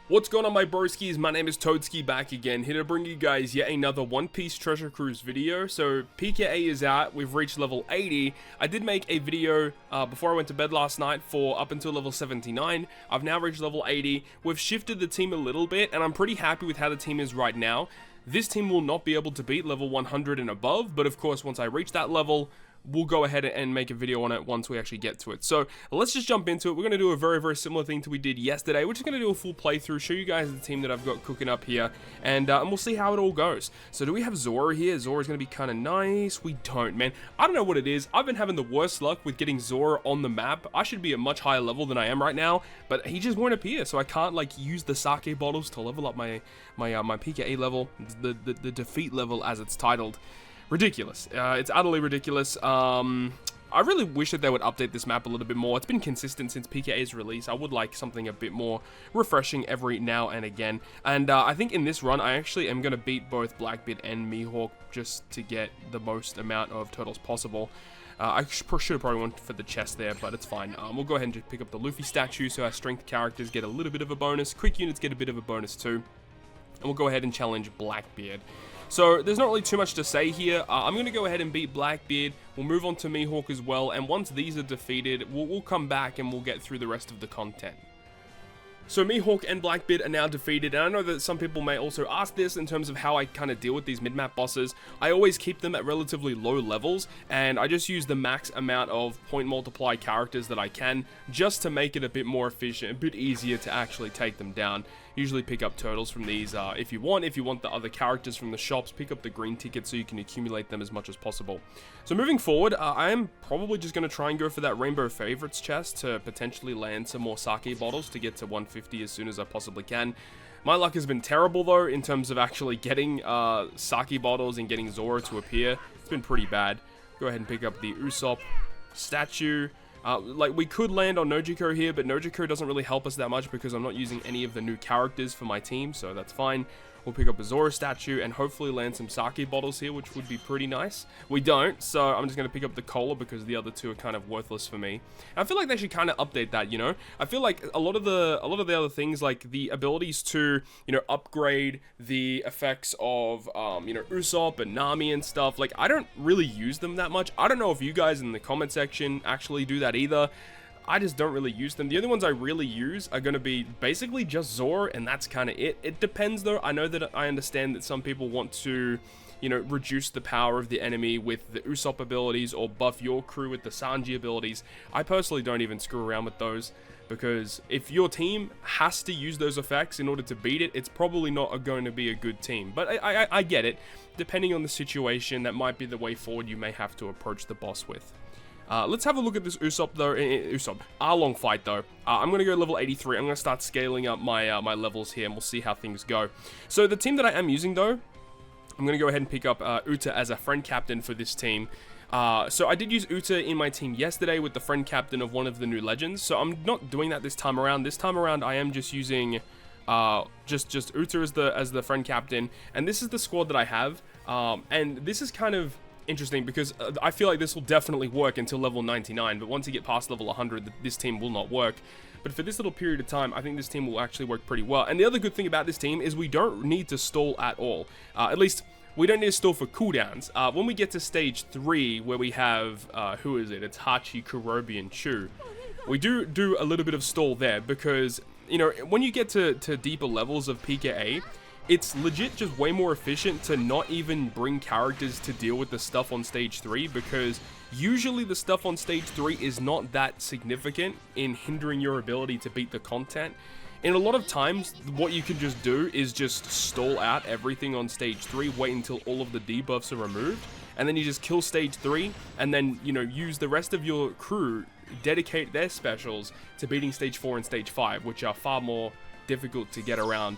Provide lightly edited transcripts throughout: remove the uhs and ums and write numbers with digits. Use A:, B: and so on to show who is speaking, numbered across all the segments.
A: What's going on, my broskiis? My name is Toadski, back again, here to bring you guys yet another One Piece Treasure Cruise video. So PKA is out, we've reached level 80. I did make a video before I went to bed last night for up until level 79. I've now reached level 80. We've shifted the team a little bit, and I'm pretty happy with how the team is right now. This team will not be able to beat level 100 and above, but of course once I reach that level, we'll go ahead and make a video on it once we actually get to it. So let's just jump into it. We're going to do a very similar thing to we did yesterday. We're just going to do a full playthrough, show you guys the team that I've got cooking up here, and we'll see how it all goes. So do we have Zoro here? Zoro's going to be kind of nice. We don't, man. I don't know what it is. I've been having the worst luck with getting Zoro on the map. I should be at much higher level than I am right now, but he just won't appear, so I can't like use the sake bottles to level up my PKA level, the defeat level as it's titled. Ridiculous. It's utterly ridiculous. I really wish that they would update this map a little bit more. It's been consistent since PKA's release. I would like something a bit more refreshing every now and again. And I think in this run, I actually am going to beat both Blackbeard and Mihawk just to get the most amount of turtles possible. I should have probably went for the chest there, but it's fine. We'll go ahead and just pick up the Luffy statue, so our strength characters get a little bit of a bonus. Quick units get a bit of a bonus too. And we'll go ahead and challenge Blackbeard. So there's not really too much to say here. I'm going to go ahead and beat Blackbeard. We'll move on to Mihawk as well. And once these are defeated, we'll come back and we'll get through the rest of the content. So Mihawk and Blackbeard are now defeated, and I know that some people may also ask this in terms of how I kind of deal with these mid-map bosses. I always keep them at relatively low levels, and I just use the max amount of point multiply characters that I can, just to make it a bit more efficient, a bit easier to actually take them down. Usually pick up turtles from these if you want the other characters from the shops, pick up the green tickets so you can accumulate them as much as possible. So moving forward, I am probably just going to try and go for that Rainbow Favorites chest to potentially land some more sake bottles to get to 150 as soon as I possibly can. My luck has been terrible though in terms of actually getting sake bottles and getting Zoro to appear. It's been pretty bad. Go ahead and pick up the Usopp statue. Like, we could land on Nojiko here, but Nojiko doesn't really help us that much because I'm not using any of the new characters for my team, so that's fine. We'll pick up a Zoro statue and hopefully land some sake bottles here, which would be pretty nice. We don't, so I'm just going to pick up the cola because the other two are kind of worthless for me. And I feel like they should kind of update that, you know? I feel like a lot of the other things, like the abilities to, you know, upgrade the effects of, you know, Usopp and Nami and stuff, like, I don't really use them that much. I don't know if you guys in the comment section actually do that either. I just don't really use them. The only ones I really use are going to be basically just Zoro, and that's kind of it. It depends though. I know that I understand that some people want to, you know, reduce the power of the enemy with the Usopp abilities or buff your crew with the Sanji abilities. I personally don't even screw around with those because if your team has to use those effects in order to beat it, it's probably not going to be a good team. But I get it. Depending on the situation, that might be the way forward you may have to approach the boss with. Let's have a look at this Usopp though, Arlong fight though. I'm going to go level 83. I'm going to start scaling up my my levels here and we'll see how things go. So the team that I am using though, I'm going to go ahead and pick up Uta as a friend captain for this team. So I did use Uta in my team yesterday with the friend captain of one of the new legends. So I'm not doing that this time around. This time around I am just using just Uta as the friend captain. And this is the squad that I have. And this is kind of interesting because I feel like this will definitely work until level 99, but once you get past level 100, this team will not work. But for this little period of time, I think this team will actually work pretty well. And the other good thing about this team is we don't need to stall at all. At least, we don't need to stall for cooldowns. When we get to stage 3, where we have, who is it? It's Hachi, Kurobi, and Chu. We do a little bit of stall there because, you know, when you get to deeper levels of PKA, it's legit just way more efficient to not even bring characters to deal with the stuff on stage 3 because usually the stuff on stage 3 is not that significant in hindering your ability to beat the content. And a lot of times, what you can just do is just stall out everything on stage 3, wait until all of the debuffs are removed, and then you just kill stage 3, and then, you know, use the rest of your crew, dedicate their specials to beating stage 4 and stage 5, which are far more difficult to get around.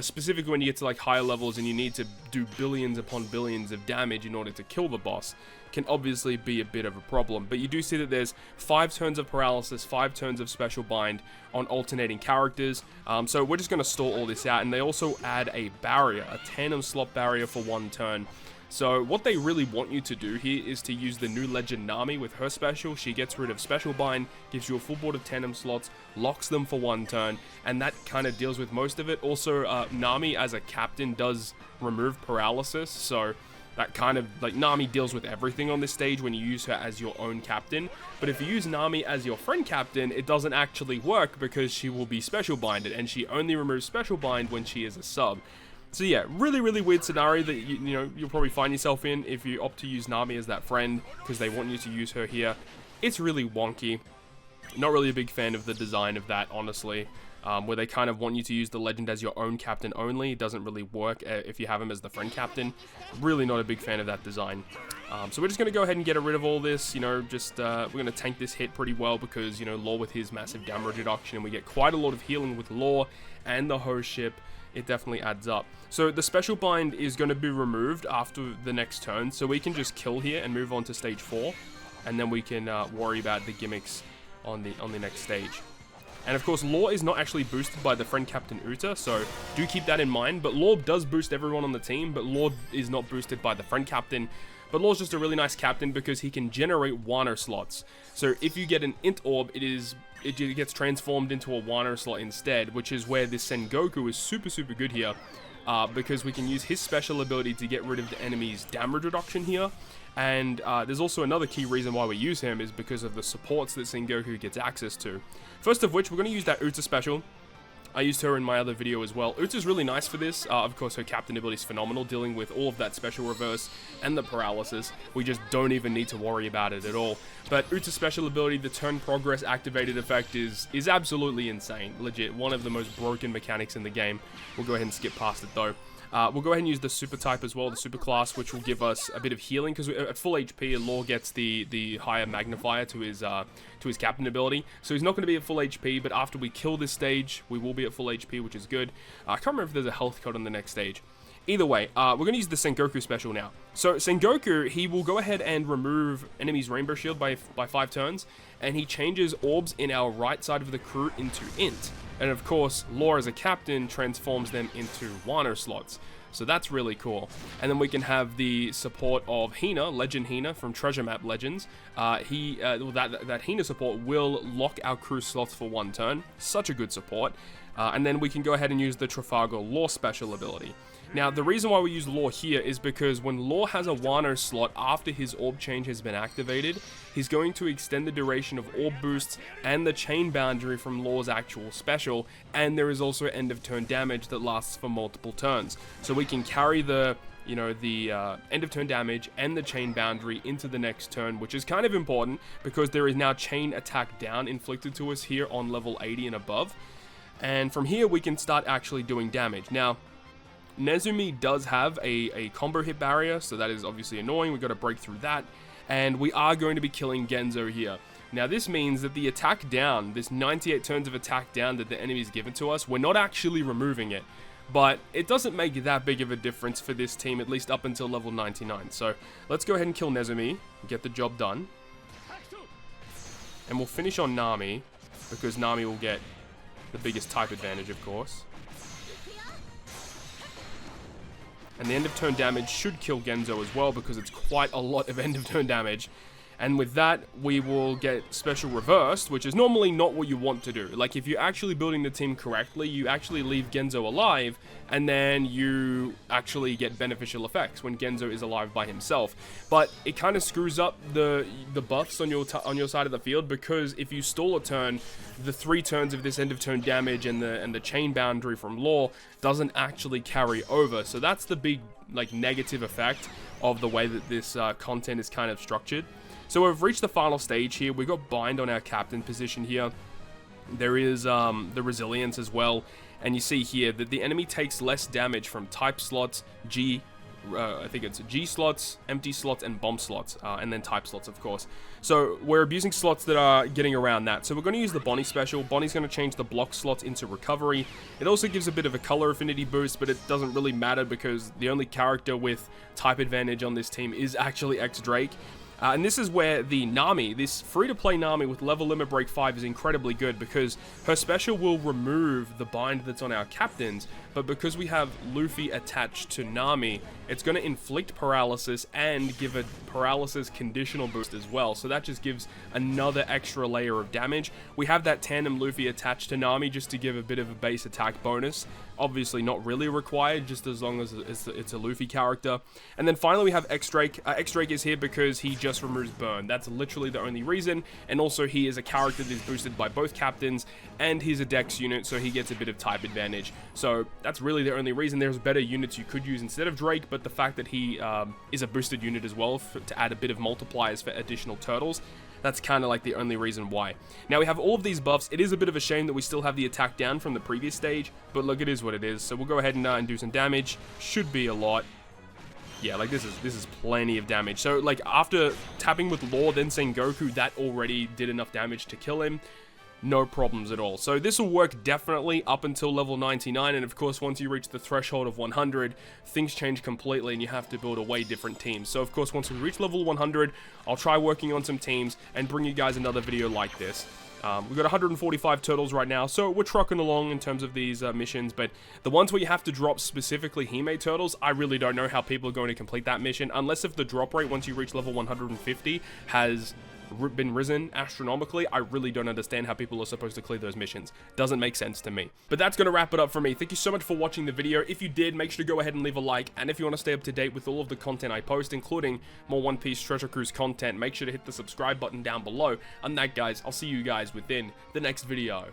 A: Specifically when you get to like higher levels and you need to do billions upon billions of damage in order to kill the boss, can obviously be a bit of a problem. But you do see that there's 5 turns of paralysis, 5 turns of special bind on alternating characters. So we're just going to stall all this out, and they also add a barrier, a tandem slot barrier for 1 turn. So what they really want you to do here is to use the new legend Nami with her special. She gets rid of special bind, gives you a full board of tandem slots, locks them for 1 turn, and that kind of deals with most of it. Also, Nami as a captain does remove paralysis, so that kind of, like, Nami deals with everything on this stage when you use her as your own captain. But if you use Nami as your friend captain, it doesn't actually work because she will be special binded, and she only removes special bind when she is a sub. So yeah, really, really weird scenario that, you know, you'll probably find yourself in if you opt to use Nami as that friend, because they want you to use her here. It's really wonky. Not really a big fan of the design of that, honestly. Where they kind of want you to use the legend as your own captain only. It doesn't really work if you have him as the friend captain. Really not a big fan of that design. So we're just going to go ahead and get rid of all this, you know, just, we're going to tank this hit pretty well because, you know, Law with his massive damage reduction, and we get quite a lot of healing with Law and the host ship. It definitely adds up. So the special bind is going to be removed after the next turn, so we can just kill here and move on to stage 4, and then we can worry about the gimmicks on the next stage. And of course, Law is not actually boosted by the friend captain Uta, so do keep that in mind. But Law does boost everyone on the team, but Law is not boosted by the friend captain. But Law's just a really nice captain because he can generate Wano slots. So if you get an Int Orb, it gets transformed into a Wano slot instead, which is where this Sengoku is super, super good here. Because we can use his special ability to get rid of the enemy's damage reduction here. And there's also another key reason why we use him is because of the supports that Sengoku gets access to. First of which, we're going to use that Uta special. I used her in my other video as well. Uta's really nice for this. Of course, her captain ability is phenomenal, dealing with all of that special reverse and the paralysis. We just don't even need to worry about it at all. But Uta's special ability, the turn progress activated effect is absolutely insane. Legit, one of the most broken mechanics in the game. We'll go ahead and skip past it though. We'll go ahead and use the super type as well, the super class, which will give us a bit of healing, because at full HP, Law gets the higher magnifier to his captain ability. So he's not going to be at full HP, but after we kill this stage, we will be at full HP, which is good. I can't remember if there's a health code on the next stage. Either way, we're going to use the Sengoku special now. So Sengoku, he will go ahead and remove enemy's Rainbow Shield by 5 turns, and he changes orbs in our right side of the crew into Int. And of course, Law as a captain transforms them into Wano slots. So that's really cool. And then we can have the support of Hina, Legend Hina from Treasure Map Legends. That Hina support will lock our crew slots for 1 turn. Such a good support. And then we can go ahead and use the Trafalgar Law special ability. Now, the reason why we use Law here is because when Law has a Wano slot after his orb change has been activated, he's going to extend the duration of orb boosts and the chain boundary from Law's actual special, and there is also end of turn damage that lasts for multiple turns. So we can carry the end of turn damage and the chain boundary into the next turn, which is kind of important because there is now chain attack down inflicted to us here on level 80 and above. And from here, we can start actually doing damage. Now, Nezumi does have a combo hit barrier, so that is obviously annoying. We've got to break through that, and we are going to be killing Genzo here. Now, this means that the attack down, this 98 turns of attack down that the enemy is given to us, we're not actually removing it, but it doesn't make that big of a difference for this team, at least up until level 99. So let's go ahead and kill Nezumi, get the job done, and we'll finish on Nami, because Nami will get the biggest type advantage, of course. And the end of turn damage should kill Genzo as well, because it's quite a lot of end of turn damage. And with that, we will get special reversed, which is normally not what you want to do. Like, if you're actually building the team correctly, you actually leave Genzo alive, and then you actually get beneficial effects when Genzo is alive by himself. But it kind of screws up the buffs on your side of the field, because if you stall a turn, the 3 turns of this end of turn damage and the chain boundary from Law doesn't actually carry over. So that's the big, like, negative effect of the way that this content is kind of structured. So we've reached the final stage here. We've got bind on our captain position here. There is the resilience as well. And you see here that the enemy takes less damage from type slots, I think it's G slots, empty slots, and bomb slots, and then type slots, of course. So we're abusing slots that are getting around that. So we're going to use the Bonnie special. Bonnie's going to change the block slots into recovery. It also gives a bit of a color affinity boost, but it doesn't really matter because the only character with type advantage on this team is actually X-Drake. And this is where the Nami, this free-to-play Nami with level limit break 5 is incredibly good because her special will remove the bind that's on our captains, but because we have Luffy attached to Nami, it's going to inflict paralysis and give a paralysis conditional boost as well, so that just gives another extra layer of damage. We have that tandem Luffy attached to Nami just to give a bit of a base attack bonus, obviously not really required, just as long as it's a Luffy character. And then finally we have X-Drake. X-Drake is here because he just removes burn. That's literally the only reason, and also he is a character that is boosted by both captains, and he's a dex unit, so he gets a bit of type advantage. So that's really the only reason. There's better units you could use instead of Drake, but the fact that he is a boosted unit as well to add a bit of multipliers for additional turtles, that's kind of like the only reason why. Now we have all of these buffs. It is a bit of a shame that we still have the attack down from the previous stage, but look, it is what it is. So we'll go ahead and do some damage. Should be a lot. Yeah, like this is plenty of damage. So like after tapping with Law, then Sengoku, that already did enough damage to kill him. No problems at all. So this will work definitely up until level 99, and of course once you reach the threshold of 100, things change completely and you have to build a way different team. So of course once we reach level 100, I'll try working on some teams and bring you guys another video like this. We've got 145 turtles right now, so we're trucking along in terms of these missions, but the ones where you have to drop specifically Hime turtles, I really don't know how people are going to complete that mission, unless if the drop rate once you reach level 150 has been risen astronomically. I really don't understand how people are supposed to clear those missions. Doesn't make sense to me. But that's going to wrap it up for me. Thank you so much for watching the video. If you did, make sure to go ahead and leave a like, and if you want to stay up to date with all of the content I post, including more One Piece Treasure Cruise content, make sure to hit the subscribe button down below. And that, guys, I'll see you guys within the next video.